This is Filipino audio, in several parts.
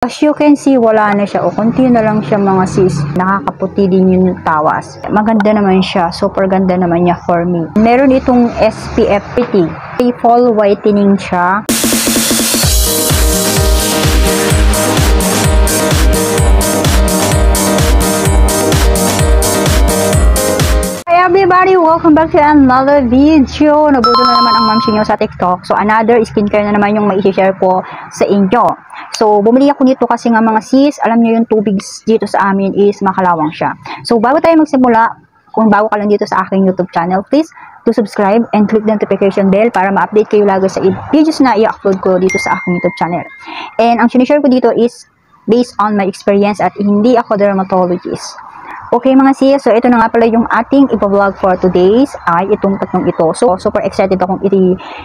As you can see, wala na siya. O, konti na lang siya mga sis. Nakakaputi din yung tawas. Maganda naman siya. Super ganda naman niya for me. Meron itong SPF 50. Fall whitening siya. Hi everybody! Welcome back to another video. Nabuto na naman ang mamsi nyo sa TikTok. So, another skincare na naman yung mai-share ko sa inyo. So, bumili ako nito kasi nga mga sis, alam nyo yung tubig dito sa amin is makalawang siya. So, bago tayo magsimula, kung bago ka lang dito sa aking YouTube channel, please do subscribe and click the notification bell para ma-update kayo lagi sa videos na i-upload ko dito sa aking YouTube channel. And ang sinishare ko dito is based on my experience at hindi ako dermatologist. Okay mga sis, so ito na nga pala yung ating ipa-vlog for today's ay itong tatlong ito. So, super excited akong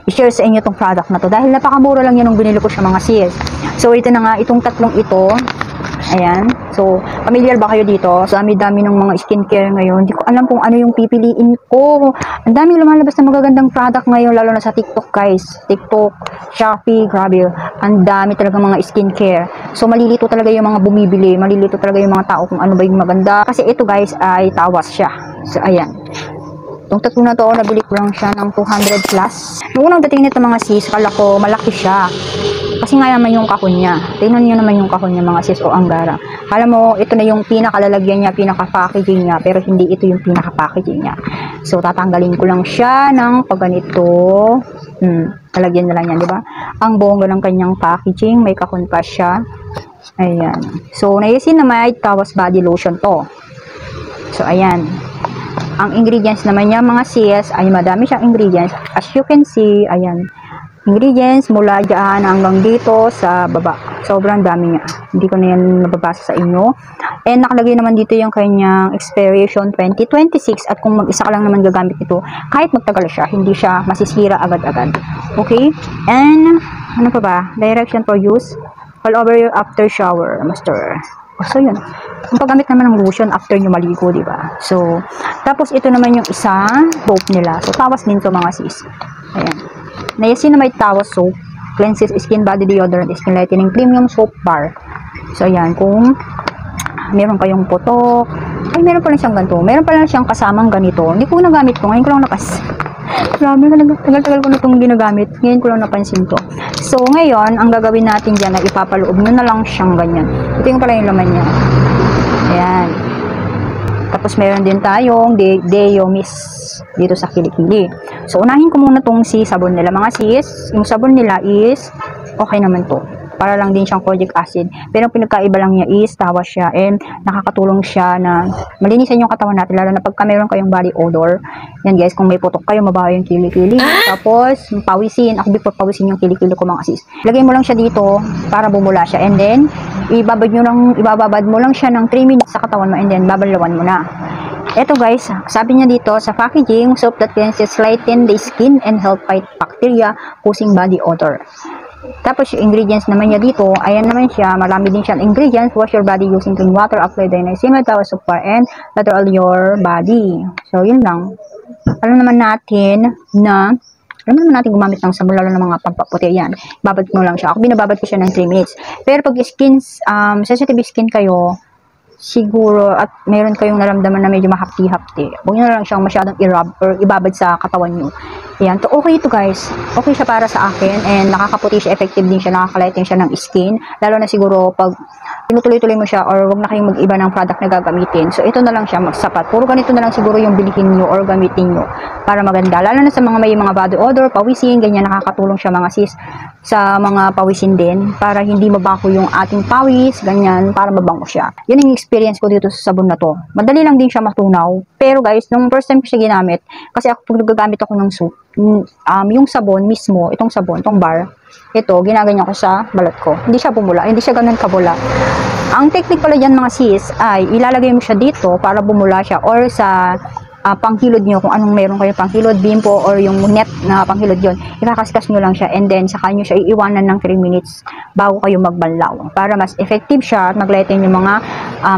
i-share sa inyo itong product na to dahil napakamura lang yan nung binili ko siya mga sis. So, ito na nga, itong tatlong ito. Ayan. So, familiar ba kayo dito? So, dami-dami ng mga skincare ngayon. Hindi ko alam kung ano yung pipiliin ko. Ang daming lumalabas na magagandang product ngayon, lalo na sa TikTok, guys. TikTok, Shopee, grabe. Ang dami talaga mga skincare. So, malilito talaga yung mga bumibili. Malilito talaga yung mga tao kung ano ba yung maganda. Kasi ito, guys, ay tawas siya. So, ayan. Itong tatlo na to, nabili ko lang siya ng 200 plus. Noong unang dating nito mga sis, kala ko malaki siya. Kasi nga naman yung kahon niya. Tingnan niyo naman yung kahon niya mga sis o anggara. Kala mo, ito na yung pinakalalagyan niya, pinaka-packaging niya. Pero hindi ito yung pinaka-packaging niya. So, tatanggalin ko lang siya ng pagganito. Talagyan na lang yan, di ba? Ang bongga ng kanyang packaging. May kahon pa siya. Ayan. So, niacinamide tawas body lotion to. So, ayan. Ang ingredients naman niya mga sis ay madami siyang ingredients. As you can see, ayan. Ingredients mula dyan hanggang dito sa baba. Sobrang dami niya. Hindi ko na yan nababasa sa inyo. And nakalagay naman dito yung kanyang expiration 2026. At kung mag-isa ka lang naman gagamit ito, kahit magtagal siya, hindi siya masisira agad-agad. Okay? And, ano pa ba? Direction for use. All over your after shower. Master. So, yun. Ang paggamit naman ng lotion after nyo maligo, diba? So, tapos ito naman yung isa, soap nila. So, tawas din to mga sis. Ayan. Niacinamide tawas soap. Cleanses skin, body deodorant, skin lightening, premium soap bar. So, ayan. Kung meron kayong putok, ay, meron pa lang siyang ganito. Meron pa lang siyang kasamang ganito. Hindi ko nagamit ko. Ngayon ko lang napas. Grabe, tagal-tagal ko na itong ginagamit. Ngayon ko lang napansin to. So, ngayon, ang gagawin natin dyan ay ipapaloob nyo na lang siyang ganyan. Ito yung pala yung laman niya. Ayan. Tapos, meron din tayong Deo Mist dito sa kilikili. So, unahin ko muna tong si sabon nila. Mga sis, yung sabon nila is okay naman to. Para lang din siyang kojic acid. Pero ang pinagkaiba lang niya is tawas siya and nakakatulong siya na malinisan yung katawan natin lalo na pagka meron kayong body odor. Yan guys, kung may putok kayo, mabaho yung kilikili. Tapos, pawisin. Ako before pawisin yung kilikili ko mga sis. Lagay mo lang siya dito para bumula siya. And then, ibababad mo lang siya ng 3 minutes sa katawan mo and then babalawan mo na. Ito guys, sabi niya dito sa packaging, soap that cleanses, lighten the skin and help fight bacteria causing body odor. Tapos yung ingredients naman niya dito, ayan naman siya, marami din siyang ingredients. Wash your body using clean water, apply the niacinamide tawas soap bar and lather all your body. So yun lang. Alam naman natin gumamit ng sabon lalo ng mga pampaputi. Yan, babad mo lang siya. Ako binababad ko siya ng 3 minutes. Pero pag sensitive skin kayo, siguro at meron kayong naramdaman na medyo mahapti-hapti, huwag nyo na lang siyang masyadong i-rub or ibabad sa katawan nyo. Ayan, to okay ito guys. Okay siya para sa akin and nakakaputi siya, effective din siya, nakakalighting siya ng skin. Lalo na siguro pag tinutuloy-tuloy mo siya or wag na kayong mag-iba ng product na gagamitin. So ito na lang siya, magsapat. Puro ganito na lang siguro yung bilihin nyo or gamitin nyo para maganda. Lalo na sa mga may mga body odor, pawisin, ganyan, nakakatulong siya mga sis sa mga pawisin din para hindi mabaho yung ating pawis, ganyan, para mabango siya. Yan yung experience ko dito sa sabon na to. Madali lang din siya matunaw. Pero guys, nung first time ko siya ginamit, kasi pag gagamit ako ng soap, yung sabon mismo, itong sabon, itong bar, ito, ginaganyan ko sa balat ko. Hindi siya bumula, hindi siya ganun kabula. Ang technique pala dyan mga sis, ay ilalagay mo siya dito para bumula siya or sa panghilod nyo, kung anong meron kayo panghilod, bimpo, or yung net na panghilod yon, ikakaskas nyo lang siya and then saka nyo siya iiwanan ng 3 minutes bago kayo magbanlaw para mas effective siya at mag-lighten yung mga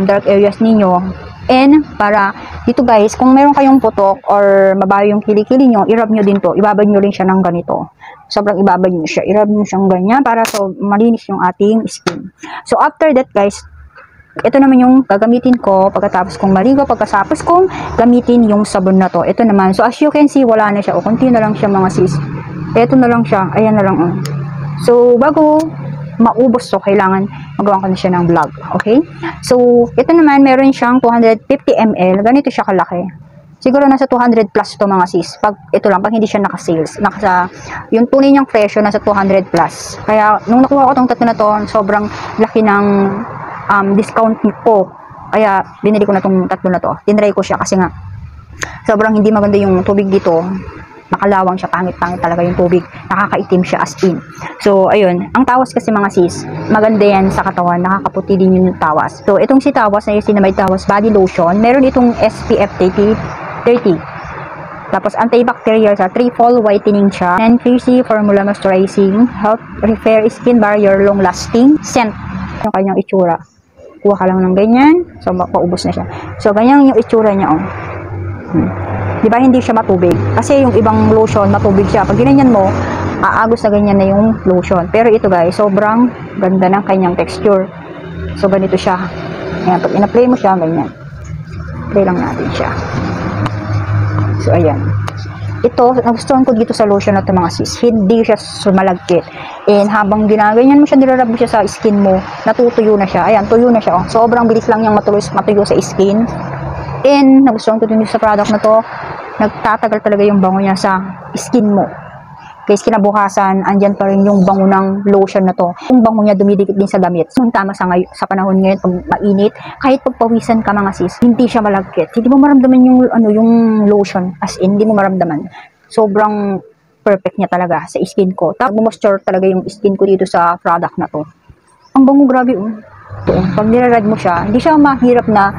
dark areas ninyo And para dito guys, kung meron kayong putok or mabayo yung kilikili nyo, i-rub nyo din to. Ibabad nyo rin siya ng ganito. Sobrang ibabad nyo siya. I-rub nyo siyang ganyan para so malinis yung ating skin. So after that guys, ito naman yung gagamitin ko pagkatapos kong maligo, pagkatapos kong gamitin yung sabon na to. Ito naman. So as you can see, wala na siya. O konti na lang siya mga sis. Ito na lang siya. Ayan na lang. So bago maubos to, kailangan magawa ko na siya ng vlog. Okay? So, ito naman, meron siyang 250 ml. Ganito siya kalaki. Siguro nasa 200 plus to mga sis. Pag, ito lang, pag hindi siya naka-sales. Yung tunay niyang presyo, nasa 200 plus. Kaya, nung nakuha ko tong tatlo na to, sobrang laki ng discount ko. Kaya, binili ko na tong tatlo na to. Tinry ko siya kasi nga, sobrang hindi maganda yung tubig dito. Nakalawang siya, pangit-pangit talaga yung tubig, nakakaitim siya as in. So ayun, ang tawas kasi mga sis, maganda yan sa katawan, nakakaputi din yung tawas. So itong si tawas na yung Sinamay Tawas Body Lotion, meron itong SPF 30, tapos antibacterial sa 3-fold whitening siya, and 3C formula moisturizing, help repair skin barrier, long lasting scent. Yung kanyang itsura, kuha ka lang ng ganyan, so paubos na siya. So ganyan yung itsura niya. Di ba hindi siya matubig? Kasi yung ibang lotion matubig siya. Pag ginanyan mo, aagos na ganyan na yung lotion. Pero ito guys, sobrang ganda ng kanyang texture. So ganito siya. Ayan, pag ina-play mo siya, ganyan. Play lang natin siya. So ayan. Ito, nagustuhan ko dito sa lotion na ito mga sis. Hindi siya sumalagkit. And habang ginaganyan mo siya, nilarab mo siya sa skin mo, natutuyo na siya. Ayan, tuyo na siya. Sobrang bilis lang niyang matuyo sa skin. And nagustuhan ko din sa product na to, nagtatagal talaga yung bango niya sa skin mo. Guys, kinabukasan, andyan pa rin yung bango ng lotion na to. Yung bango niya dumidikit din sa damit. Nung tama sa panahon ngayon, pag mainit, kahit pagpawisan ka mga sis, hindi siya malagkit. Hindi mo maramdaman yung lotion, as in, hindi mo maramdaman. Sobrang perfect niya talaga sa skin ko. Tapos moisture talaga yung skin ko dito sa product na to. Ang bango, grabe. Pag nirarad mo siya, hindi siya mahirap na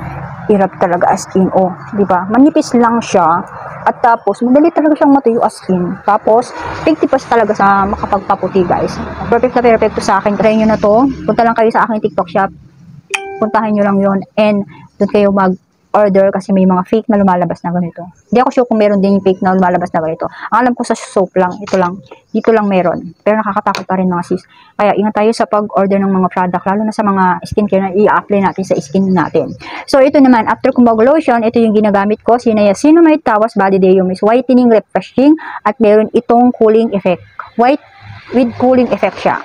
hirap talaga as in, di ba? Manipis lang siya at tapos madali talaga siyang matuyo as in. Tapos tigtipas talaga sa makapagpaputi, guys. Perfect na perfect to sa akin. Try nyo na to. Punta lang kayo sa aking TikTok shop. Puntahan nyo lang yon and doon kayo mag-order kasi may mga fake na lumalabas na ganito. Hindi ako sure kung meron din yung fake na lumalabas na ganito. Ang alam ko sa soap lang, ito lang. Dito lang meron. Pero nakakatakot pa rin mga sis. Kaya ingat tayo sa pag-order ng mga product, lalo na sa mga skincare na i-apply natin sa skin natin. So ito naman, after kong mag-lotion, ito yung ginagamit ko. Sinamay Tawas Body Deo Mist Whitening Refreshing at meron itong cooling effect. White with cooling effect siya.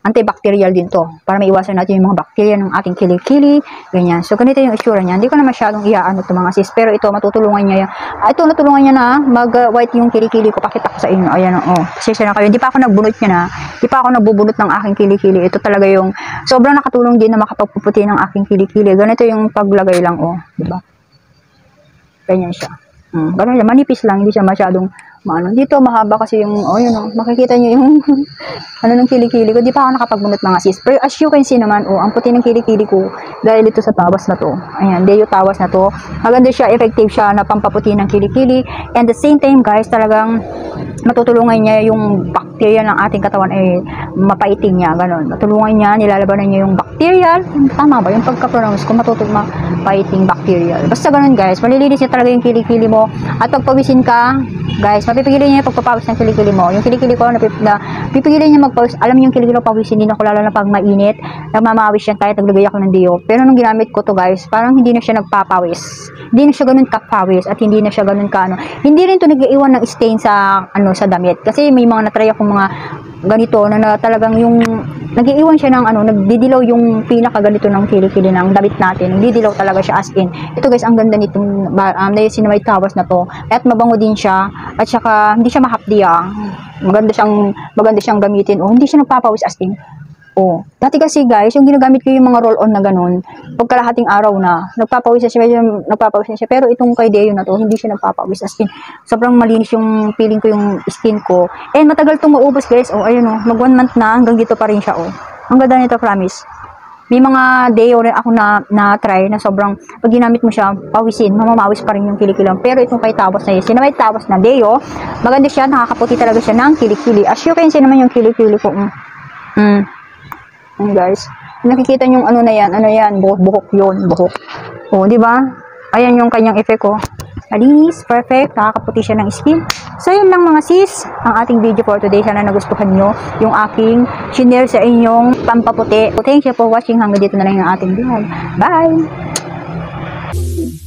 Antibacterial din to para maiwasan natin yung mga bakterya ng ating kilikili, ganyan. So ganito yung itsura niya. Hindi ko na masyadong iaano to mga sis, pero ito matutulungan niya. Ito natulungan niya na mag-white yung kilikili ko. Pakita ko sa inyo. Ayan pasensya na kayo. Hindi pa ako nagbunot niya na. Hindi pa ako nagbubunot ng aking kilikili. Ito talaga yung sobrang nakatulong din na makapagpuputi ng aking kilikili. Ganito yung paglagay lang di ba? Ganyan siya. Ganun siya, manipis lang, hindi siya masyadong maano. Dito mahaba kasi yung makikita niyo yung ng kilikili ko. Di pa ako nakapagbunot mga sis. Pero as you can see naman, ang puti ng kilikili ko dahil ito sa tawas na to. Ayan, Deo Tawas na to. Maganda siya, effective siya na pampaputi ng kilikili. And the same time guys, talagang matutulungan niya yung bacteria ng ating katawan mapaiting niya, ganun. Matulungan niya, nilalabanan niya yung bacterial. Tama ba? Yung pagka-pronounce ko, mapaiting bacterial. Basta ganun guys, malilinis niya talaga yung kilikili mo. At pagpawisin ka, guys, mapipigilin niya yung pagpapawis ng kilikili mo. Yung kilikili ko, pipigilin niya magpawis. Alam niyo yung kilikili ko pawisin din ako, lalo na pag mainit. Nagmamawis yan kahit naglagay ako ng deo. Pero nung ginamit ko to guys, parang hindi na siya nagpapawis. Hindi na siya ganun kapawis at hindi na siya ganun Hindi rin to nag-iwan ng stain sa damit. Kasi may mga natry akong mga ganito na talagang yung nag-iwan siya ng nagdidilaw yung pinaka ganito ng kilikili ng damit natin. Nagdidilaw talaga siya as in. Ito guys, ang ganda nitong Sinamay Tawas na to. At mabango din siya. At saka hindi siya mahapdi maganda siyang gamitin. Hindi siya nagpapawis as in. Dati kasi guys, yung ginagamit ko yung mga roll-on na ganun, pagkalahating araw na, nagpapawis na siya, pero itong kay Deo na to, hindi siya nagpapawis as in. Sobrang malinis yung feeling ko yung skin ko. And matagal itong maubos guys, ayun mag 1 month na, hanggang dito pa rin siya, Ang ganda nito, promise. May mga Deo rin ako na try na sobrang, pag ginamit mo siya, pawisin, mamamawis pa rin yung kilikili. Pero itong kay Tawas na yun, Sinamay Tawas na Deo, maganda siya, nakakaputi talaga siya ng kilikili. As you can see naman yung kilikili ko, guys, nakikita nyo yung buhok yun, buhok. Oh, di ba? Ayan yung kanyang effect ko. Malinis, perfect, nakakaputi siya ng skin. So, yun lang mga sis, ang ating video for today. Sana nagustuhan nyo yung aking shinare sa inyong pampaputi. Thank you for watching. Hanggang dito na lang yung ating vlog. Bye!